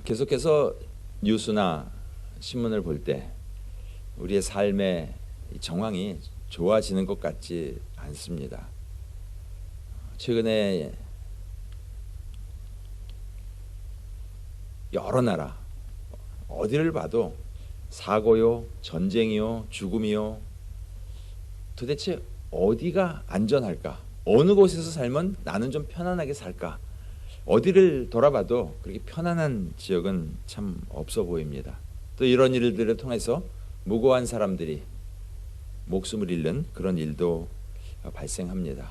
계속해서 뉴스나 신문을 볼 때 우리의 삶의 정황이 좋아지는 것 같지 않습니다. 최근에 여러 나라 어디를 봐도 사고요, 전쟁이요, 죽음이요. 도대체 어디가 안전할까? 어느 곳에서 살면 나는 좀 편안하게 살까? 어디를 돌아봐도 그렇게 편안한 지역은 참 없어 보입니다. 또 이런 일들을 통해서 무고한 사람들이 목숨을 잃는 그런 일도 발생합니다.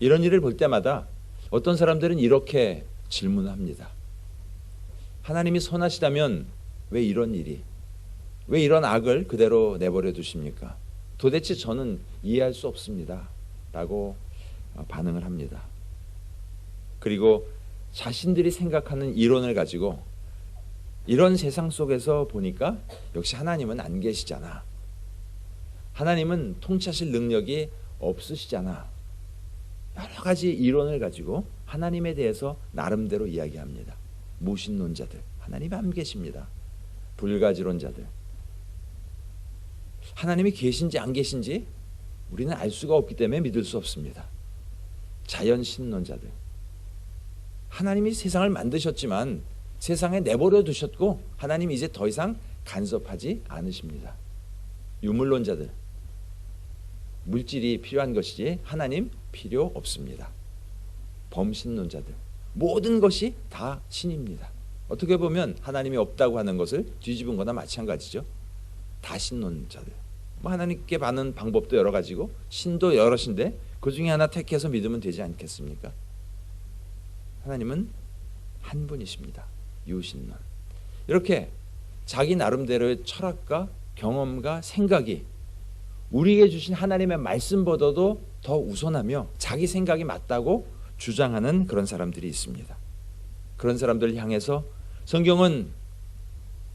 이런 일을 볼 때마다 어떤 사람들은 이렇게 질문합니다. 하나님이 선하시다면 왜 이런 일이, 왜 이런 악을 그대로 내버려 두십니까? 도대체 저는 이해할 수 없습니다. 라고 반응을 합니다. 그리고 자신들이 생각하는 이론을 가지고 이런 세상 속에서 보니까 역시 하나님은 안 계시잖아. 하나님은 통치하실 능력이 없으시잖아. 여러 가지 이론을 가지고 하나님에 대해서 나름대로 이야기합니다. 무신론자들, 하나님이 안 계십니다. 불가지론자들, 하나님이 계신지 안 계신지 우리는 알 수가 없기 때문에 믿을 수 없습니다. 자연신론자들, 하나님이 세상을 만드셨지만 세상에 내버려 두셨고 하나님이 이제 더 이상 간섭하지 않으십니다. 유물론자들, 물질이 필요한 것이지 하나님 필요 없습니다. 범신론자들, 모든 것이 다 신입니다. 어떻게 보면 하나님이 없다고 하는 것을 뒤집은 거나 마찬가지죠. 다신론자들, 하나님께 받는 방법도 여러 가지고 신도 여럿인데 그 중에 하나 택해서 믿으면 되지 않겠습니까? 하나님은 한 분이십니다. 유신론. 이렇게 자기 나름대로의 철학과 경험과 생각이 우리에게 주신 하나님의 말씀보다도 더 우선하며 자기 생각이 맞다고 주장하는 그런 사람들이 있습니다. 그런 사람들을 향해서 성경은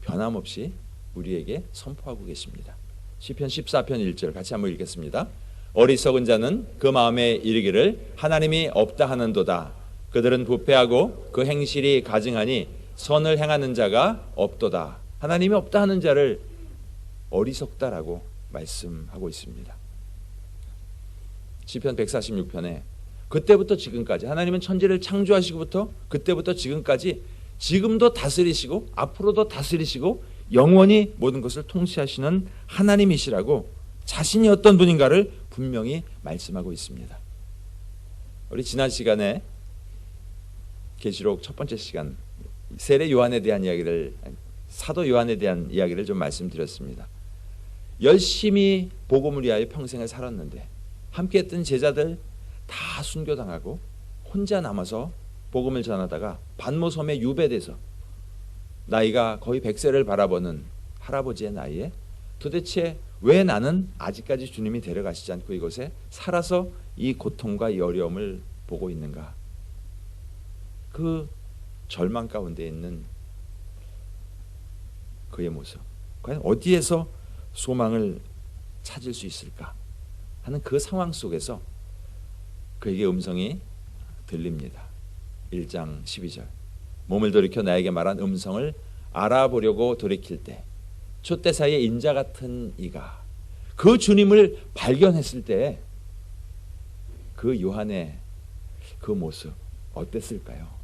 변함없이 우리에게 선포하고 계십니다. 시편 14편 1절 같이 한번 읽겠습니다. 어리석은 자는 그 마음에 이르기를 하나님이 없다 하는도다. 그들은 부패하고 그 행실이 가증하니 선을 행하는 자가 없도다. 하나님이 없다 하는 자를 어리석다라고 말씀하고 있습니다. 시편 146편에 그때부터 지금까지 하나님은 천지를 창조하시고부터 그때부터 지금까지 지금도 다스리시고 앞으로도 다스리시고 영원히 모든 것을 통치하시는 하나님이시라고 자신이 어떤 분인가를 분명히 말씀하고 있습니다. 우리 지난 시간에 계시록 첫 번째 시간 세례 요한에 대한 이야기를, 사도 요한에 대한 이야기를 좀 말씀드렸습니다. 열심히 복음을 위하여 평생을 살았는데 함께했던 제자들 다 순교당하고 혼자 남아서 복음을 전하다가 반모섬에 유배돼서 나이가 거의 100세를 바라보는 할아버지의 나이에 도대체 왜 나는 아직까지 주님이 데려가시지 않고 이곳에 살아서 이 고통과 이 어려움을 보고 있는가? 그 절망 가운데 있는 그의 모습, 과연 어디에서 소망을 찾을 수 있을까 하는 그 상황 속에서 그에게 음성이 들립니다. 1장 12절 몸을 돌이켜 나에게 말한 음성을 알아보려고 돌이킬 때 촛대 사이에 인자 같은 이가 그 주님을 발견했을 때 그 요한의 그 모습 어땠을까요?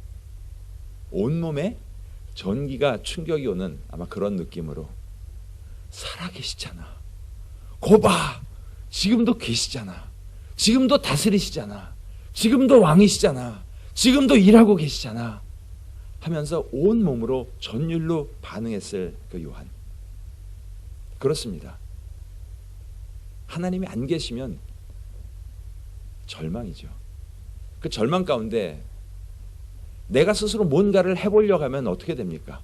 온몸에 전기가 충격이 오는 아마 그런 느낌으로 살아계시잖아. 거봐, 지금도 계시잖아. 지금도 다스리시잖아. 지금도 왕이시잖아. 지금도 일하고 계시잖아. 하면서 온몸으로 전율로 반응했을 그 요한. 그렇습니다. 하나님이 안 계시면 절망이죠. 그 절망 가운데 내가 스스로 뭔가를 해보려고 하면 어떻게 됩니까?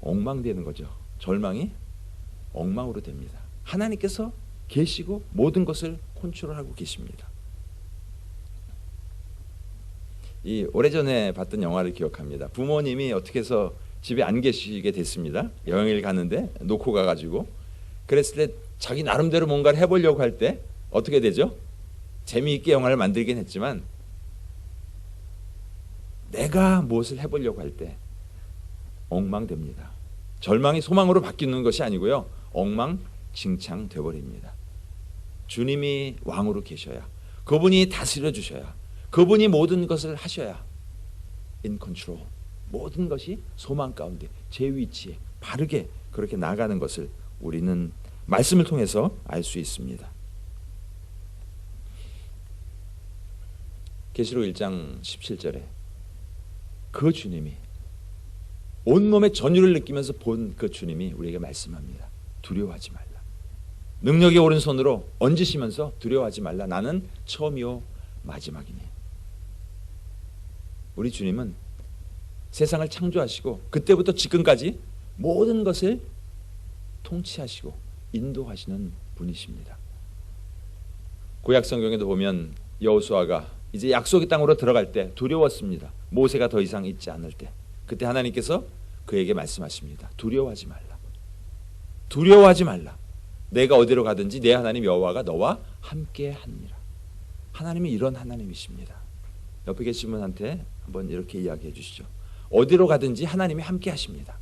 엉망되는 거죠. 절망이 엉망으로 됩니다. 하나님께서 계시고 모든 것을 컨트롤하고 계십니다. 이 오래전에 봤던 영화를 기억합니다. 부모님이 어떻게 해서 집에 안 계시게 됐습니다. 여행을 가는데 놓고 가가지고 그랬을 때 자기 나름대로 뭔가를 해보려고 할 때 어떻게 되죠? 재미있게 영화를 만들긴 했지만 내가 무엇을 해보려고 할 때 엉망됩니다. 절망이 소망으로 바뀌는 것이 아니고요. 엉망진창 되어버립니다. 주님이 왕으로 계셔야, 그분이 다스려 주셔야, 그분이 모든 것을 하셔야 in control, 모든 것이 소망 가운데 제 위치에 바르게 그렇게 나가는 것을 우리는 말씀을 통해서 알 수 있습니다. 계시록 1장 17절에 그 주님이 온몸의 전율을 느끼면서 본 그 주님이 우리에게 말씀합니다. 두려워하지 말라. 능력의 오른손으로 얹으시면서 두려워하지 말라. 나는 처음이요 마지막이니. 우리 주님은 세상을 창조하시고 그때부터 지금까지 모든 것을 통치하시고 인도하시는 분이십니다. 구약 성경에도 보면 여호수아가 이제 약속의 땅으로 들어갈 때 두려웠습니다. 모세가 더 이상 있지 않을 때, 그때 하나님께서 그에게 말씀하십니다. 두려워하지 말라. 두려워하지 말라. 내가 어디로 가든지 내 하나님 여호와가 너와 함께 하니라. 하나님이 이런 하나님이십니다. 옆에 계신 분한테 한번 이렇게 이야기해 주시죠. 어디로 가든지 하나님이 함께 하십니다.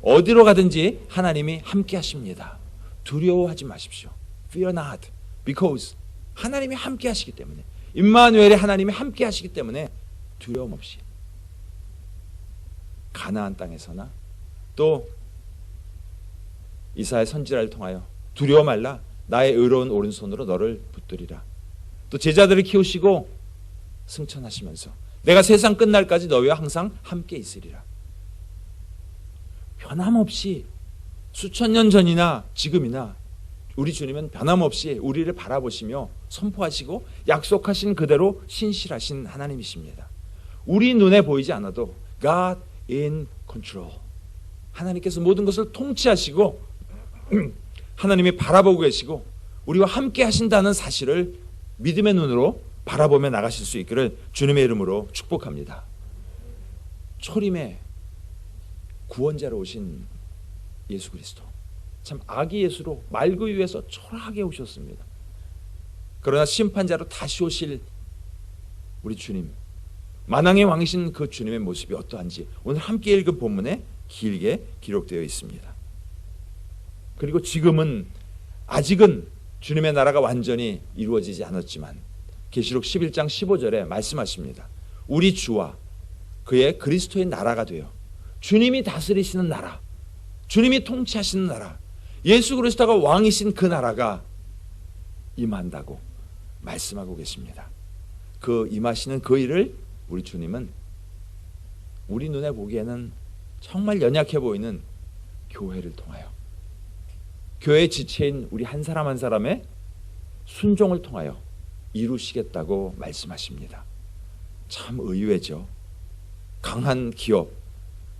어디로 가든지 하나님이 함께 하십니다. 두려워하지 마십시오. Fear not, because 하나님이 함께 하시기 때문에, 임마누엘의 하나님이 함께 하시기 때문에 두려움 없이 가나안 땅에서나 또 이사야 선지자를 통하여 두려워 말라. 나의 의로운 오른손으로 너를 붙들리라. 또 제자들을 키우시고 승천하시면서 내가 세상 끝날까지 너희와 항상 함께 있으리라. 변함없이 수천 년 전이나 지금이나 우리 주님은 변함없이 우리를 바라보시며 선포하시고 약속하신 그대로 신실하신 하나님이십니다. 우리 눈에 보이지 않아도 God in control, 하나님께서 모든 것을 통치하시고 하나님이 바라보고 계시고 우리와 함께 하신다는 사실을 믿음의 눈으로 바라보며 나가실 수 있기를 주님의 이름으로 축복합니다. 초림의 구원자로 오신 예수 그리스도, 참 아기 예수로 말구 위에서 초라하게 오셨습니다. 그러나 심판자로 다시 오실 우리 주님, 만왕의 왕이신 그 주님의 모습이 어떠한지 오늘 함께 읽은 본문에 길게 기록되어 있습니다. 그리고 지금은 아직은 주님의 나라가 완전히 이루어지지 않았지만 계시록 11장 15절에 말씀하십니다. 우리 주와 그의 그리스도의 나라가 되어 주님이 다스리시는 나라, 주님이 통치하시는 나라, 예수 그리스도가 왕이신 그 나라가 임한다고 말씀하고 계십니다. 그 임하시는 그 일을 우리 주님은 우리 눈에 보기에는 정말 연약해 보이는 교회를 통하여, 교회의 지체인 우리 한 사람 한 사람의 순종을 통하여 이루시겠다고 말씀하십니다. 참 의외죠. 강한 기업,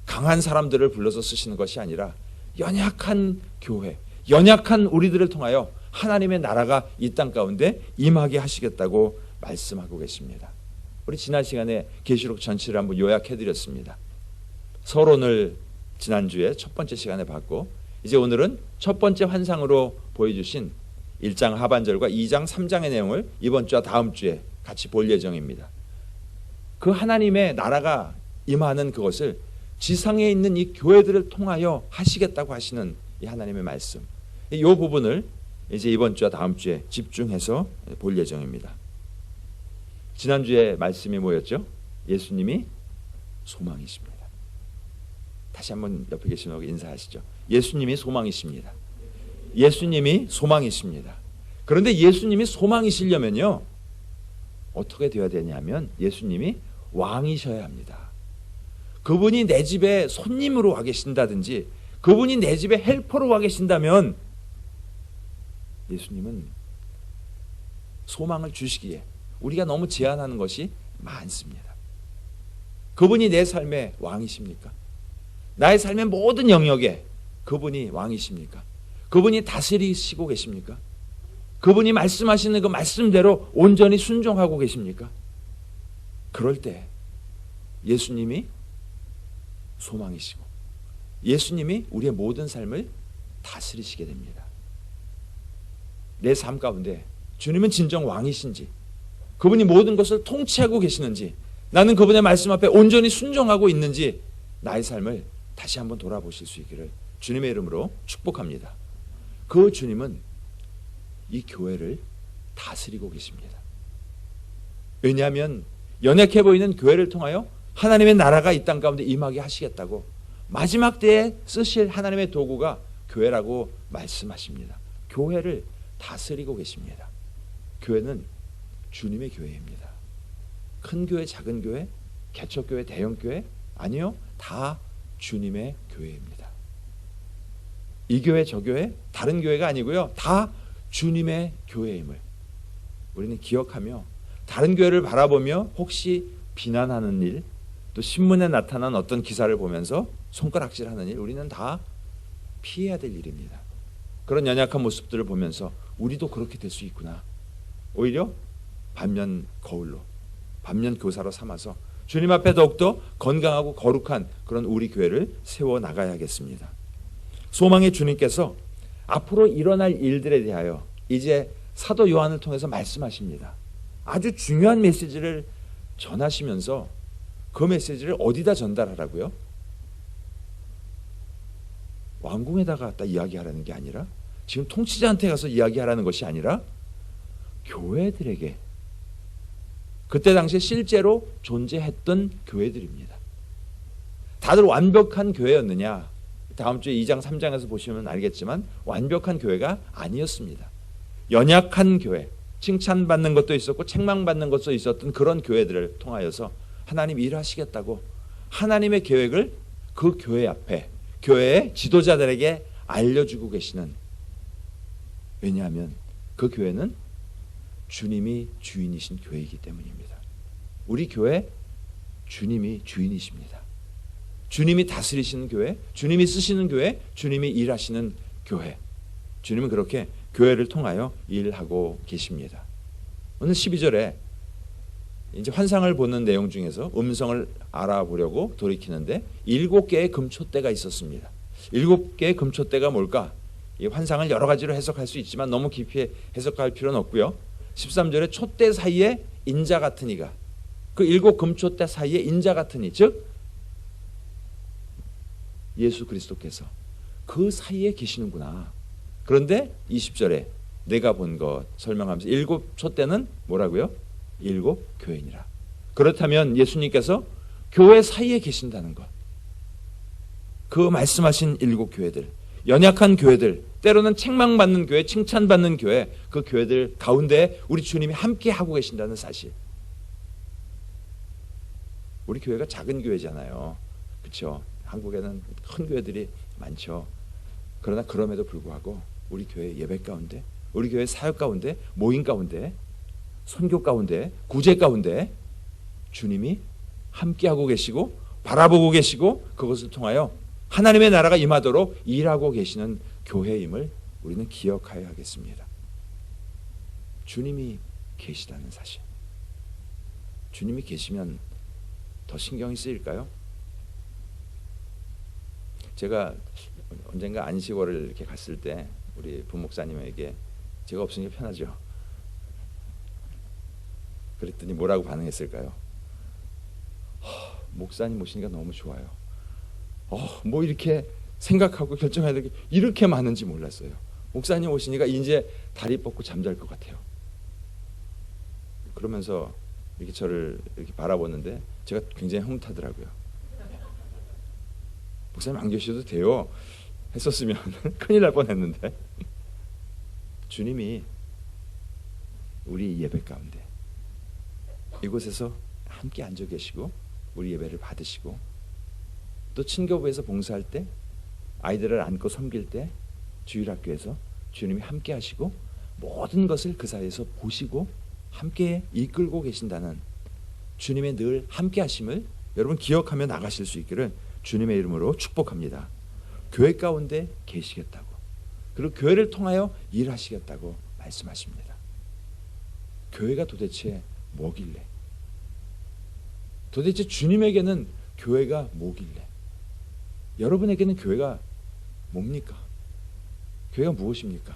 강한 사람들을 불러서 쓰시는 것이 아니라 연약한 교회, 연약한 우리들을 통하여 하나님의 나라가 이 땅 가운데 임하게 하시겠다고 말씀하고 계십니다. 우리 지난 시간에 계시록 전체를 한번 요약해드렸습니다. 서론을 지난주에 첫 번째 시간에 봤고, 이제 오늘은 첫 번째 환상으로 보여주신 1장 하반절과 2장 3장의 내용을 이번 주와 다음 주에 같이 볼 예정입니다. 그 하나님의 나라가 임하는 그것을 지상에 있는 이 교회들을 통하여 하시겠다고 하시는 이 하나님의 말씀, 이 부분을 이제 이번 주와 다음 주에 집중해서 볼 예정입니다. 지난주에 말씀이 뭐였죠? 예수님이 소망이십니다. 다시 한번 옆에 계신 분에게 인사하시죠. 예수님이 소망이십니다. 예수님이 소망이십니다. 그런데 예수님이 소망이시려면요, 어떻게 되어야 되냐면 예수님이 왕이셔야 합니다. 그분이 내 집에 손님으로 와 계신다든지 그분이 내 집에 헬퍼로 와 계신다면 예수님은 소망을 주시기에 우리가 너무 제한하는 것이 많습니다. 그분이 내 삶의 왕이십니까? 나의 삶의 모든 영역에 그분이 왕이십니까? 그분이 다스리시고 계십니까? 그분이 말씀하시는 그 말씀대로 온전히 순종하고 계십니까? 그럴 때 예수님이 소망이시고 예수님이 우리의 모든 삶을 다스리시게 됩니다. 내 삶 가운데 주님은 진정 왕이신지, 그분이 모든 것을 통치하고 계시는지, 나는 그분의 말씀 앞에 온전히 순종하고 있는지 나의 삶을 다시 한번 돌아보실 수 있기를 주님의 이름으로 축복합니다. 그 주님은 이 교회를 다스리고 계십니다. 왜냐하면 연약해 보이는 교회를 통하여 하나님의 나라가 이 땅 가운데 임하게 하시겠다고 마지막 때에 쓰실 하나님의 도구가 교회라고 말씀하십니다. 교회를 다스리고 계십니다. 교회는 주님의 교회입니다. 큰 교회, 작은 교회, 개척교회, 대형교회 아니요. 다 주님의 교회입니다. 이 교회, 저 교회, 다른 교회가 아니고요. 다 주님의 교회임을 우리는 기억하며 다른 교회를 바라보며 혹시 비난하는 일, 또 신문에 나타난 어떤 기사를 보면서 손가락질하는 일, 우리는 다 피해야 될 일입니다. 그런 연약한 모습들을 보면서 우리도 그렇게 될 수 있구나. 오히려 반면 거울로, 반면 교사로 삼아서 주님 앞에 더욱더 건강하고 거룩한 그런 우리 교회를 세워 나가야겠습니다. 소망의 주님께서 앞으로 일어날 일들에 대하여 이제 사도 요한을 통해서 말씀하십니다. 아주 중요한 메시지를 전하시면서 그 메시지를 어디다 전달하라고요? 왕궁에다가 갖다 이야기하라는 게 아니라, 지금 통치자한테 가서 이야기하라는 것이 아니라 교회들에게, 그때 당시에 실제로 존재했던 교회들입니다. 다들 완벽한 교회였느냐? 다음 주에 2장 3장에서 보시면 알겠지만 완벽한 교회가 아니었습니다. 연약한 교회, 칭찬받는 것도 있었고 책망받는 것도 있었던 그런 교회들을 통하여서 하나님 일하시겠다고 하나님의 계획을 그 교회 앞에, 교회의 지도자들에게 알려주고 계시는, 왜냐하면 그 교회는 주님이 주인이신 교회이기 때문입니다. 우리 교회 주님이 주인이십니다. 주님이 다스리시는 교회, 주님이 쓰시는 교회, 주님이 일하시는 교회. 주님은 그렇게 교회를 통하여 일하고 계십니다. 오늘 12절에 이제 환상을 보는 내용 중에서 음성을 알아보려고 돌이키는데 7개의 금촛대가 있었습니다. 7개의 금촛대가 뭘까? 이 환상을 여러 가지로 해석할 수 있지만 너무 깊이 해석할 필요는 없고요. 13절에 촛대 사이에 인자 같은 이가, 그 7 금촛대 사이에 인자 같은 이, 즉 예수 그리스도께서 그 사이에 계시는구나. 그런데 20절에 내가 본 것 설명하면서 7 촛대는 뭐라고요? 7 교회니라. 그렇다면 예수님께서 교회 사이에 계신다는 것, 그 말씀하신 7 교회들, 연약한 교회들, 때로는 책망받는 교회, 칭찬받는 교회, 그 교회들 가운데 우리 주님이 함께 하고 계신다는 사실. 우리 교회가 작은 교회잖아요. 그렇죠? 한국에는 큰 교회들이 많죠. 그러나 그럼에도 불구하고 우리 교회 예배 가운데, 우리 교회 사역 가운데, 모임 가운데, 선교 가운데, 구제 가운데 주님이 함께하고 계시고 바라보고 계시고 그것을 통하여 하나님의 나라가 임하도록 일하고 계시는 교회임을 우리는 기억해야 하겠습니다. 주님이 계시다는 사실. 주님이 계시면 더 신경이 쓰일까요? 제가 언젠가 안식월을 이렇게 갔을 때 우리 부목사님에게 제가 없으니까 편하죠. 그랬더니 뭐라고 반응했을까요? 목사님 오시니까 너무 좋아요. 뭐 이렇게 생각하고 결정해야 될 게 이렇게 많은지 몰랐어요. 목사님 오시니까 이제 다리 뻗고 잠잘 것 같아요. 그러면서 이렇게 저를 이렇게 바라보는데 제가 굉장히 흐뭇하더라고요. 목사님 안 계셔도 돼요 했었으면 큰일 날 뻔했는데 주님이 우리 예배 가운데 이곳에서 함께 앉아 계시고 우리 예배를 받으시고, 또 친교부에서 봉사할 때, 아이들을 안고 섬길 때, 주일학교에서 주님이 함께 하시고 모든 것을 그 사이에서 보시고 함께 이끌고 계신다는 주님의 늘 함께 하심을 여러분 기억하며 나가실 수 있기를 주님의 이름으로 축복합니다. 교회 가운데 계시겠다고, 그리고 교회를 통하여 일하시겠다고 말씀하십니다. 교회가 도대체 뭐길래, 도대체 주님에게는 교회가 뭐길래, 여러분에게는 교회가 뭡니까? 교회가 무엇입니까?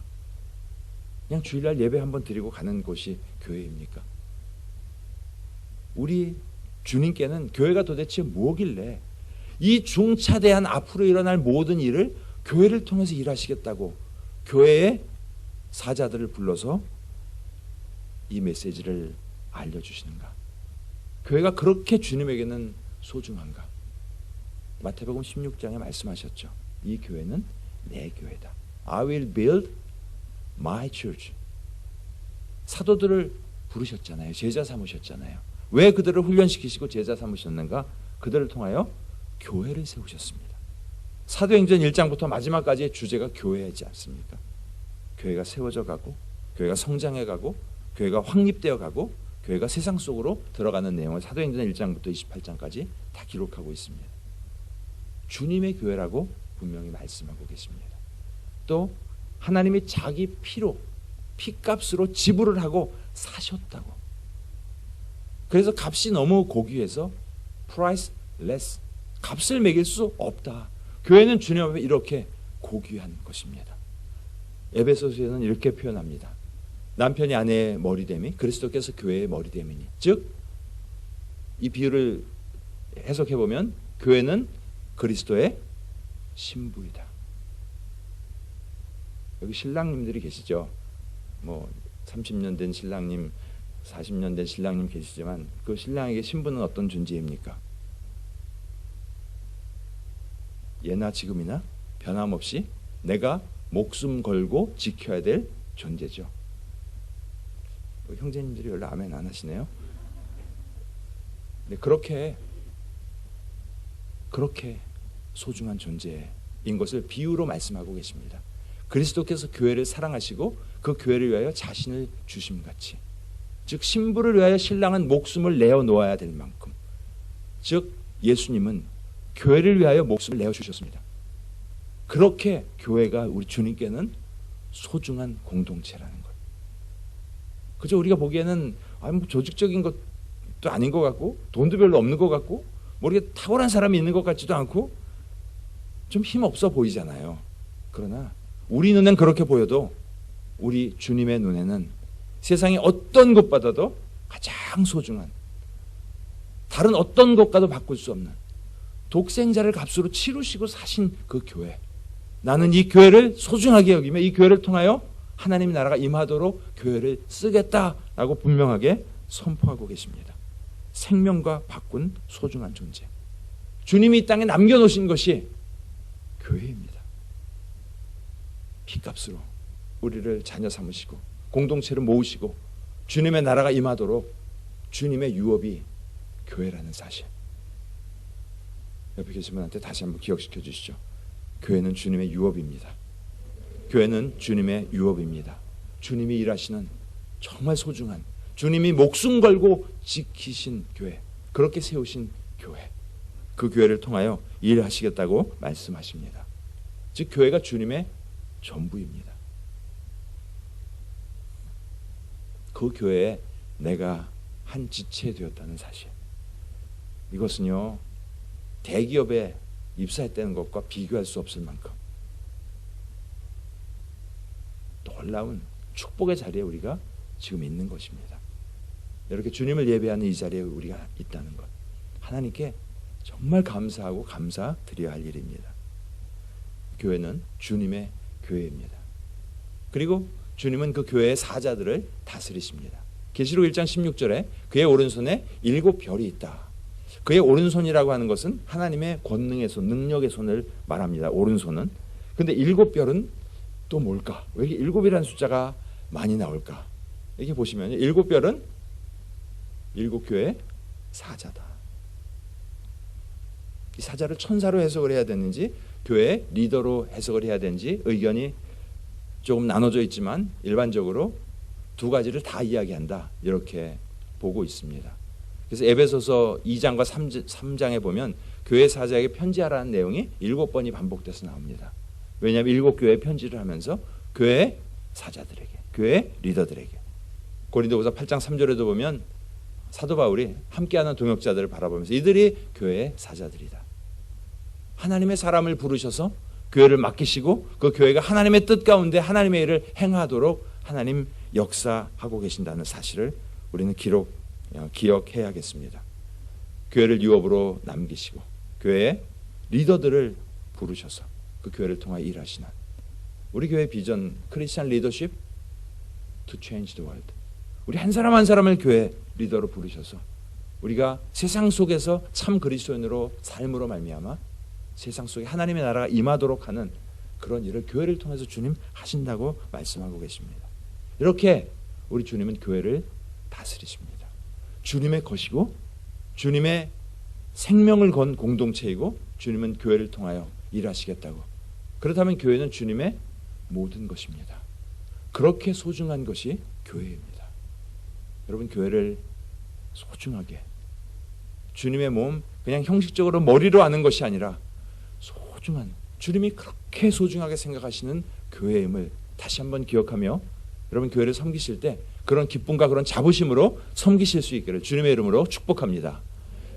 그냥 주일날 예배 한번 드리고 가는 곳이 교회입니까? 우리 주님께는 교회가 도대체 뭐길래 이 중차대한 앞으로 일어날 모든 일을 교회를 통해서 일하시겠다고 교회의 사자들을 불러서 이 메시지를 알려주시는가? 교회가 그렇게 주님에게는 소중한가? 마태복음 16장에 말씀하셨죠. 이 교회는 내 교회다. I will build my church. 사도들을 부르셨잖아요. 제자 삼으셨잖아요. 왜 그들을 훈련시키시고 제자 삼으셨는가? 그들을 통하여 교회를 세우셨습니다. 사도행전 1장부터 마지막까지의 주제가 교회이지 않습니까? 교회가 세워져 가고, 교회가 성장해 가고, 교회가 확립되어 가고, 교회가 세상 속으로 들어가는 내용을 사도행전 1장부터 28장까지 다 기록하고 있습니다. 주님의 교회라고 분명히 말씀하고 계십니다. 또 하나님이 자기 피로, 피값으로 지불을 하고 사셨다고. 그래서 값이 너무 고귀해서 priceless, 값을 매길 수 없다. 교회는 주님 앞에 이렇게 고귀한 것입니다. 에베소서에는 이렇게 표현합니다. 남편이 아내의 머리됨이 그리스도께서 교회의 머리됨이니. 즉, 이 비유를 해석해 보면 교회는 그리스도의 신부이다. 여기 신랑님들이 계시죠. 뭐 30년 된 신랑님, 40년 된 신랑님 계시지만 그 신랑에게 신부는 어떤 존재입니까? 예나 지금이나 변함없이 내가 목숨 걸고 지켜야 될 존재죠. 형제님들이 별로 아멘 안 하시네요. 근데 그렇게 소중한 존재인 것을 비유로 말씀하고 계십니다. 그리스도께서 교회를 사랑하시고 그 교회를 위하여 자신을 주심같이, 즉 신부를 위하여 신랑은 목숨을 내어 놓아야 될 만큼, 즉 예수님은 교회를 위하여 목숨을 내어 주셨습니다. 그렇게 교회가 우리 주님께는 소중한 공동체라는 것. 그저 우리가 보기에는 뭐 조직적인 것도 아닌 것 같고, 돈도 별로 없는 것 같고, 뭐 이렇게 탁월한 사람이 있는 것 같지도 않고, 좀 힘없어 보이잖아요. 그러나 우리 눈엔 그렇게 보여도 우리 주님의 눈에는 세상의 어떤 것보다도 가장 소중한, 다른 어떤 것과도 바꿀 수 없는 독생자를 값으로 치르시고 사신 그 교회, 나는 이 교회를 소중하게 여기며 이 교회를 통하여 하나님의 나라가 임하도록 교회를 쓰겠다라고 분명하게 선포하고 계십니다. 생명과 바꾼 소중한 존재, 주님이 이 땅에 남겨놓으신 것이 교회입니다. 피값으로 우리를 자녀 삼으시고 공동체를 모으시고 주님의 나라가 임하도록 주님의 유업이 교회라는 사실, 옆에 계신 분한테 다시 한번 기억시켜 주시죠. 교회는 주님의 유업입니다. 교회는 주님의 유업입니다. 주님이 일하시는 정말 소중한, 주님이 목숨 걸고 지키신 교회, 그렇게 세우신 교회, 그 교회를 통하여 일하시겠다고 말씀하십니다. 즉 교회가 주님의 전부입니다. 그 교회에 내가 한 지체 되었다는 사실, 이것은요 대기업에 입사했다는 것과 비교할 수 없을 만큼 놀라운 축복의 자리에 우리가 지금 있는 것입니다. 이렇게 주님을 예배하는 이 자리에 우리가 있다는 것, 하나님께 정말 감사하고 감사드려야 할 일입니다. 교회는 주님의 교회입니다. 그리고 주님은 그 교회의 사자들을 다스리십니다. 계시록 1장 16절에 그의 오른손에 7별이 있다. 그의 오른손이라고 하는 것은 하나님의 권능의 손, 능력의 손을 말합니다. 오른손은. 근데 7별은 또 뭘까? 왜 이렇게 7이라는 숫자가 많이 나올까? 이렇게 보시면 7별은 7교회의 사자다. 이 사자를 천사로 해석을 해야 되는지 교회 리더로 해석을 해야 되는지 의견이 조금 나눠져 있지만 일반적으로 두 가지를 다 이야기한다, 이렇게 보고 있습니다. 그래서 에베소서 2장과 3장에 보면 교회 사자에게 편지하라는 내용이 7번이 반복돼서 나옵니다. 왜냐하면 7교회에 편지를 하면서 교회 사자들에게, 교회 리더들에게. 고린도후서 8장 3절에도 보면 사도 바울이 함께하는 동역자들을 바라보면서 이들이 교회의 사자들이다. 하나님의 사람을 부르셔서 교회를 맡기시고 그 교회가 하나님의 뜻 가운데 하나님의 일을 행하도록 하나님 역사하고 계신다는 사실을 우리는 기억해야겠습니다. 교회를 유업으로 남기시고 교회의 리더들을 부르셔서 그 교회를 통하여 일하시는 우리 교회 비전 크리스천 리더십 to change the world. 우리 한 사람 한 사람을 교회 리더로 부르셔서 우리가 세상 속에서 참 그리스도인으로 삶으로 말미암아 세상 속에 하나님의 나라가 임하도록 하는 그런 일을 교회를 통해서 주님 하신다고 말씀하고 계십니다. 이렇게 우리 주님은 교회를 다스리십니다. 주님의 것이고 주님의 생명을 건 공동체이고 주님은 교회를 통하여 일하시겠다고. 그렇다면 교회는 주님의 모든 것입니다. 그렇게 소중한 것이 교회입니다. 여러분, 교회를 소중하게, 주님의 몸 그냥 형식적으로 머리로 아는 것이 아니라 소중한, 주님이 그렇게 소중하게 생각하시는 교회임을 다시 한번 기억하며 여러분 교회를 섬기실 때 그런 기쁨과 그런 자부심으로 섬기실 수 있기를 주님의 이름으로 축복합니다.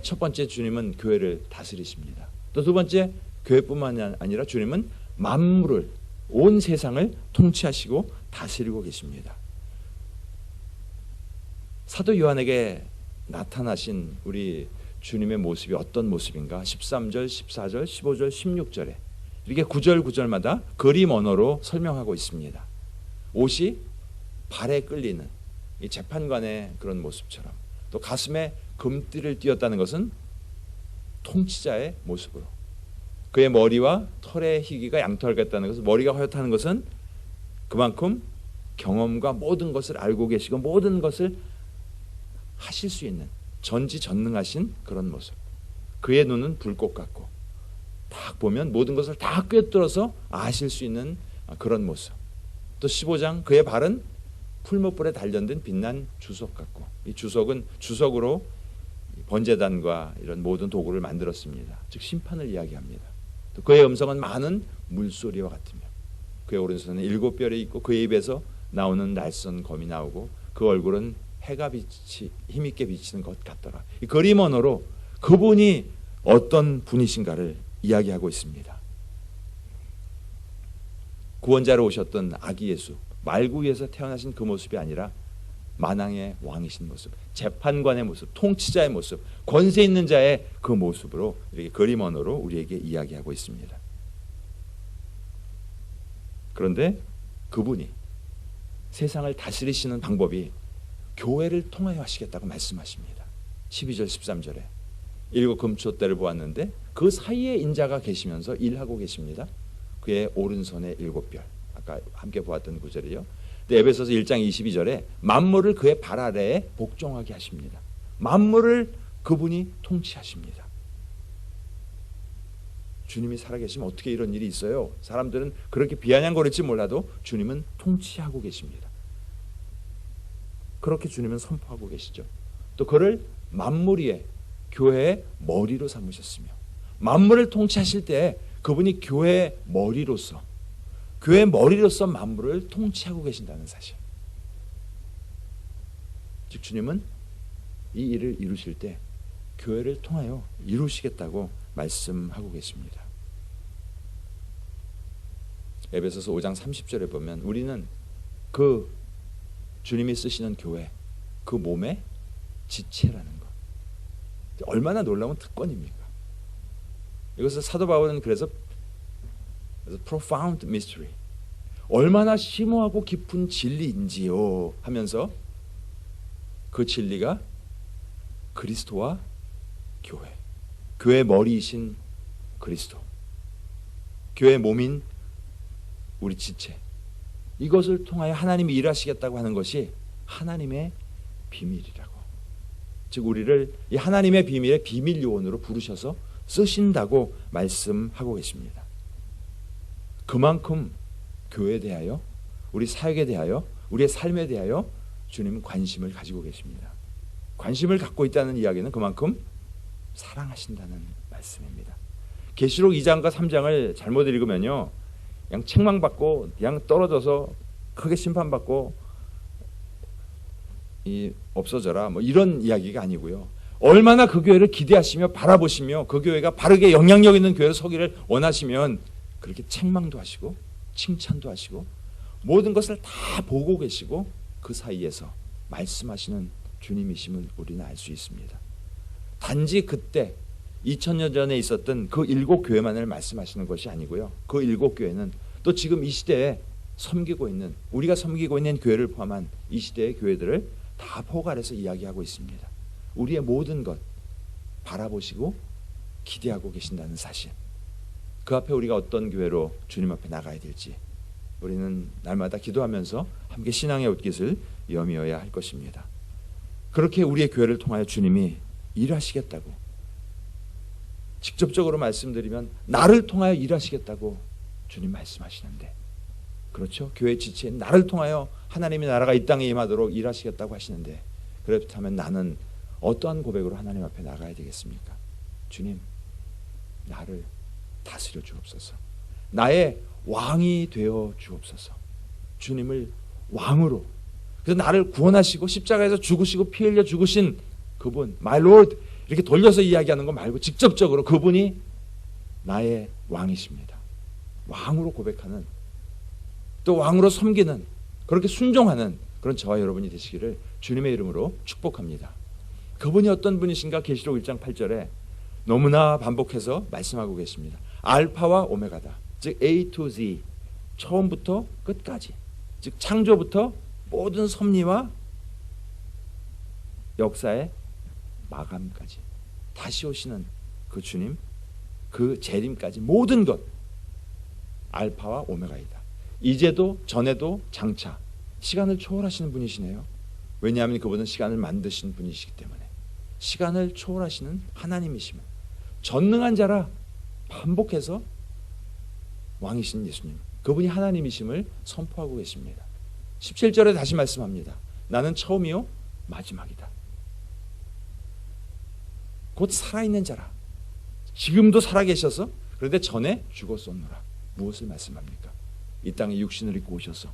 첫 번째, 주님은 교회를 다스리십니다. 또 두 번째, 교회뿐만 아니라 주님은 만물을, 온 세상을 통치하시고 다스리고 계십니다. 사도 요한에게 나타나신 우리 주님의 모습이 어떤 모습인가? 13절, 14절, 15절, 16절에 이렇게 구절마다 그림 언어로 설명하고 있습니다. 옷이 발에 끌리는 이 재판관의 그런 모습처럼, 또 가슴에 금띠를 띄었다는 것은 통치자의 모습으로, 그의 머리와 털의 희귀가 양털 같다는 것은, 머리가 허옇다는 것은 그만큼 경험과 모든 것을 알고 계시고 모든 것을 하실 수 있는 전지전능하신 그런 모습. 그의 눈은 불꽃 같고 딱 보면 모든 것을 다 꿰뚫어서 아실 수 있는 그런 모습. 또 15장, 그의 발은 풀무불에 단련된 빛난 주석 같고, 이 주석은 주석으로 번제단과 이런 모든 도구를 만들었습니다. 즉 심판을 이야기합니다. 또 그의 음성은 많은 물소리와 같으며 그의 오른손에는 7뼈리 있고 그의 입에서 나오는 날선 검이 나오고 그 얼굴은 해가 힘있게 비치는 것 같더라. 이 그림 언어로 그분이 어떤 분이신가를 이야기하고 있습니다. 구원자로 오셨던 아기 예수, 말구이에서 태어나신 그 모습이 아니라 만왕의 왕이신 모습, 재판관의 모습, 통치자의 모습, 권세 있는 자의 그 모습으로 이렇게 그림 언어로 우리에게 이야기하고 있습니다. 그런데 그분이 세상을 다스리시는 방법이 교회를 통하여 하시겠다고 말씀하십니다. 12절 13절에 7 금초대를 보았는데 그 사이에 인자가 계시면서 일하고 계십니다. 그의 오른손에 7별, 아까 함께 보았던 구절이요. 에베소서 1장 22절에 만물을 그의 발 아래에 복종하게 하십니다. 만물을 그분이 통치하십니다. 주님이 살아계시면 어떻게 이런 일이 있어요? 사람들은 그렇게 비아냥거릴지 몰라도 주님은 통치하고 계십니다. 그렇게 주님은 선포하고 계시죠. 또 그를 만물 위에 교회의 머리로 삼으셨으며, 만물을 통치하실 때 그분이 교회의 머리로서, 교회의 머리로서 만물을 통치하고 계신다는 사실. 즉 주님은 이 일을 이루실 때 교회를 통하여 이루시겠다고 말씀하고 계십니다. 에베소서 5장 30절에 보면 우리는 그 주님이 쓰시는 교회, 그 몸의 지체라는 것. 얼마나 놀라운 특권입니까? 이것을 사도 바울은 그래서 profound mystery, 얼마나 심오하고 깊은 진리인지요 하면서 그 진리가 그리스도와 교회, 교회의 머리이신 그리스도, 교회의 몸인 우리 지체, 이것을 통하여 하나님이 일하시겠다고 하는 것이 하나님의 비밀이라고. 즉 우리를 이 하나님의 비밀의 비밀 요원으로 부르셔서 쓰신다고 말씀하고 계십니다. 그만큼 교회에 대하여, 우리 사역에 대하여, 우리의 삶에 대하여 주님은 관심을 가지고 계십니다. 관심을 갖고 있다는 이야기는 그만큼 사랑하신다는 말씀입니다. 계시록 2장과 3장을 잘못 읽으면요, 그냥 책망받고 그냥 떨어져서 크게 심판받고 없어져라 뭐 이런 이야기가 아니고요. 얼마나 그 교회를 기대하시며 바라보시며 그 교회가 바르게 영향력 있는 교회로 서기를 원하시면 그렇게 책망도 하시고 칭찬도 하시고 모든 것을 다 보고 계시고 그 사이에서 말씀하시는 주님이심을 우리는 알 수 있습니다. 단지 그때 2000년 전에 있었던 그 7교회만을 말씀하시는 것이 아니고요. 그 7교회는 또 지금 이 시대에 섬기고 있는, 우리가 섬기고 있는 교회를 포함한 이 시대의 교회들을 다 포괄해서 이야기하고 있습니다. 우리의 모든 것 바라보시고 기대하고 계신다는 사실. 그 앞에 우리가 어떤 교회로 주님 앞에 나가야 될지 우리는 날마다 기도하면서 함께 신앙의 옷깃을 여미어야 할 것입니다. 그렇게 우리의 교회를 통하여 주님이 일하시겠다고, 직접적으로 말씀드리면 나를 통하여 일하시겠다고 주님 말씀하시는데, 그렇죠? 교회 지체인 나를 통하여 하나님의 나라가 이 땅에 임하도록 일하시겠다고 하시는데, 그렇다면 나는 어떠한 고백으로 하나님 앞에 나가야 되겠습니까? 주님, 나를 다스려 주옵소서. 나의 왕이 되어 주옵소서. 주님을 왕으로, 그래서 나를 구원하시고 십자가에서 죽으시고 피 흘려 죽으신 그분, My Lord, 이렇게 돌려서 이야기하는 거 말고 직접적으로 그분이 나의 왕이십니다. 왕으로 고백하는, 또 왕으로 섬기는, 그렇게 순종하는 그런 저와 여러분이 되시기를 주님의 이름으로 축복합니다. 그분이 어떤 분이신가 계시록 1장 8절에 너무나 반복해서 말씀하고 계십니다. 알파와 오메가다. 즉 A to Z, 처음부터 끝까지, 즉 창조부터 모든 섭리와 역사의 마감까지 다시 오시는 그 주님, 그 재림까지 모든 것 알파와 오메가이다. 이제도 전에도 장차 시간을 초월하시는 분이시네요. 왜냐하면 그분은 시간을 만드신 분이시기 때문에. 시간을 초월하시는 하나님이시면 전능한 자라 반복해서 왕이신 예수님, 그분이 하나님이심을 선포하고 계십니다. 17절에 다시 말씀합니다. 나는 처음이요 마지막이다. 곧 살아있는 자라. 지금도 살아계셔서 그런데 전에 죽었었노라. 무엇을 말씀합니까? 이 땅에 육신을 입고 오셔서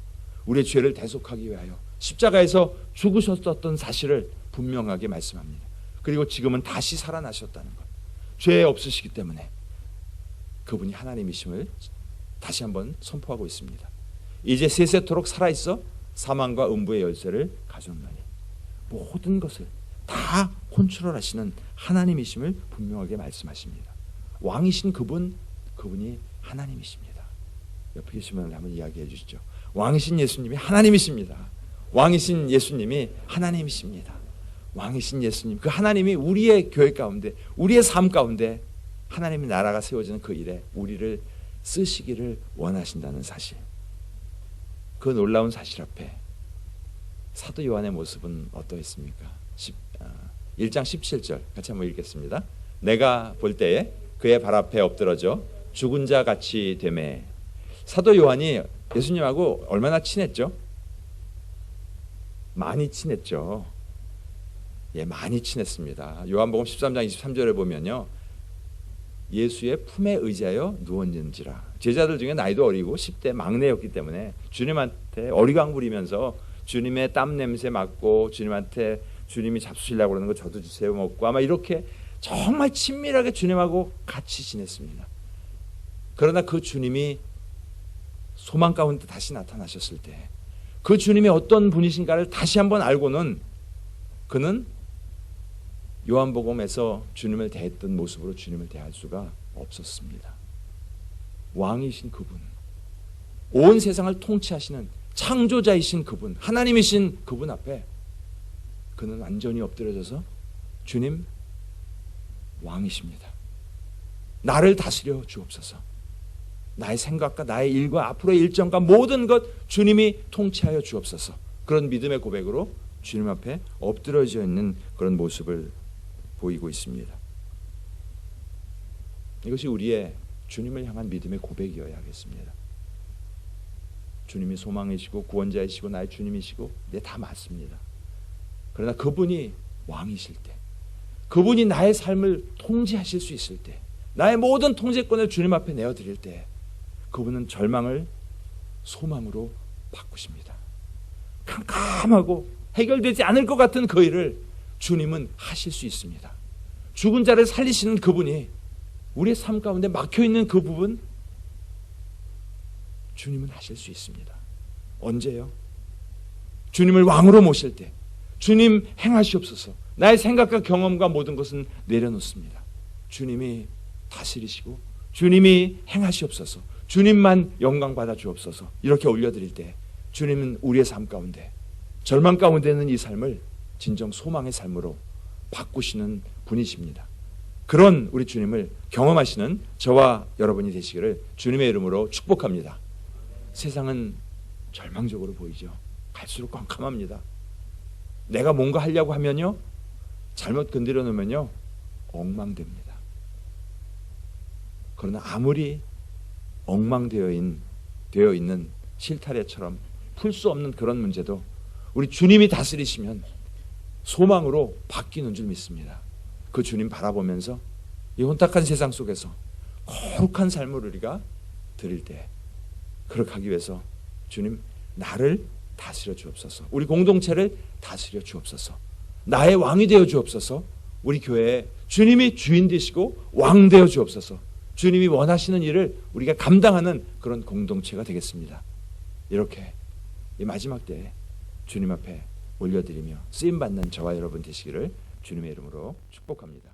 우리의 죄를 대속하기 위하여 십자가에서 죽으셨었던 사실을 분명하게 말씀합니다. 그리고 지금은 다시 살아나셨다는 것, 죄 없으시기 때문에 그분이 하나님이심을 다시 한번 선포하고 있습니다. 이제 세세토록 살아있어 사망과 음부의 열쇠를 가졌노니, 모든 것을 다 컨트롤하시는 하나님이심을 분명하게 말씀하십니다. 왕이신 그분, 그분이 하나님이십니다. 옆에 계시면 한번 이야기해 주시죠. 왕이신 예수님이 하나님이십니다. 왕이신 예수님이 하나님이십니다. 왕이신 예수님, 그 하나님이 우리의 교회 가운데, 우리의 삶 가운데 하나님의 나라가 세워지는 그 일에 우리를 쓰시기를 원하신다는 사실, 그 놀라운 사실 앞에 사도 요한의 모습은 어떠했습니까? 1장 17절 같이 한번 읽겠습니다. 내가 볼 때에 그의 발 앞에 엎드러져 죽은 자 같이 되매. 사도 요한이 예수님하고 얼마나 친했죠? 많이 친했죠. 예, 많이 친했습니다. 요한복음 13장 23절에 보면요, 예수의 품에 의지하여 누웠는지라. 제자들 중에 나이도 어리고 10대 막내였기 때문에 주님한테 어리광 부리면서 주님의 땀 냄새 맡고 주님한테 주님이 잡수시려고 그러는 거 저도 주세요 먹고, 아마 이렇게 정말 친밀하게 주님하고 같이 지냈습니다. 그러나 그 주님이 소망 가운데 다시 나타나셨을 때 그 주님이 어떤 분이신가를 다시 한번 알고는 그는 요한복음에서 주님을 대했던 모습으로 주님을 대할 수가 없었습니다. 왕이신 그분, 온 세상을 통치하시는 창조자이신 그분, 하나님이신 그분 앞에 그는 완전히 엎드려져서 주님, 왕이십니다. 나를 다스려 주옵소서. 나의 생각과 나의 일과 앞으로의 일정과 모든 것 주님이 통치하여 주옵소서. 그런 믿음의 고백으로 주님 앞에 엎드려져 있는 그런 모습을 보이고 있습니다. 이것이 우리의 주님을 향한 믿음의 고백이어야 하겠습니다. 주님이 소망이시고 구원자이시고 나의 주님이시고, 네, 다 맞습니다. 그러나 그분이 왕이실 때, 그분이 나의 삶을 통제하실 수 있을 때, 나의 모든 통제권을 주님 앞에 내어드릴 때 그분은 절망을 소망으로 바꾸십니다. 캄캄하고 해결되지 않을 것 같은 그 일을 주님은 하실 수 있습니다. 죽은 자를 살리시는 그분이 우리의 삶 가운데 막혀있는 그 부분 주님은 하실 수 있습니다. 언제요? 주님을 왕으로 모실 때, 주님 행하시옵소서. 나의 생각과 경험과 모든 것은 내려놓습니다. 주님이 다스리시고 주님이 행하시옵소서, 주님만 영광 받아 주옵소서 이렇게 올려드릴 때 주님은 우리의 삶 가운데, 절망 가운데 있는 이 삶을 진정 소망의 삶으로 바꾸시는 분이십니다. 그런 우리 주님을 경험하시는 저와 여러분이 되시기를 주님의 이름으로 축복합니다. 세상은 절망적으로 보이죠. 갈수록 깜깜합니다. 내가 뭔가 하려고 하면요, 잘못 건드려 놓으면요 엉망됩니다. 그러나 아무리 엉망되어 있는 실타래처럼 풀 수 없는 그런 문제도 우리 주님이 다스리시면 소망으로 바뀌는 줄 믿습니다. 그 주님 바라보면서 이 혼탁한 세상 속에서 거룩한 삶을 우리가 드릴 때, 그렇게 하기 위해서 주님 나를 다스려 주옵소서, 우리 공동체를 다스려 주옵소서, 나의 왕이 되어 주옵소서, 우리 교회에 주님이 주인 되시고 왕 되어 주옵소서, 주님이 원하시는 일을 우리가 감당하는 그런 공동체가 되겠습니다. 이렇게 이 마지막 때에 주님 앞에 올려드리며 쓰임받는 저와 여러분 되시기를 주님의 이름으로 축복합니다.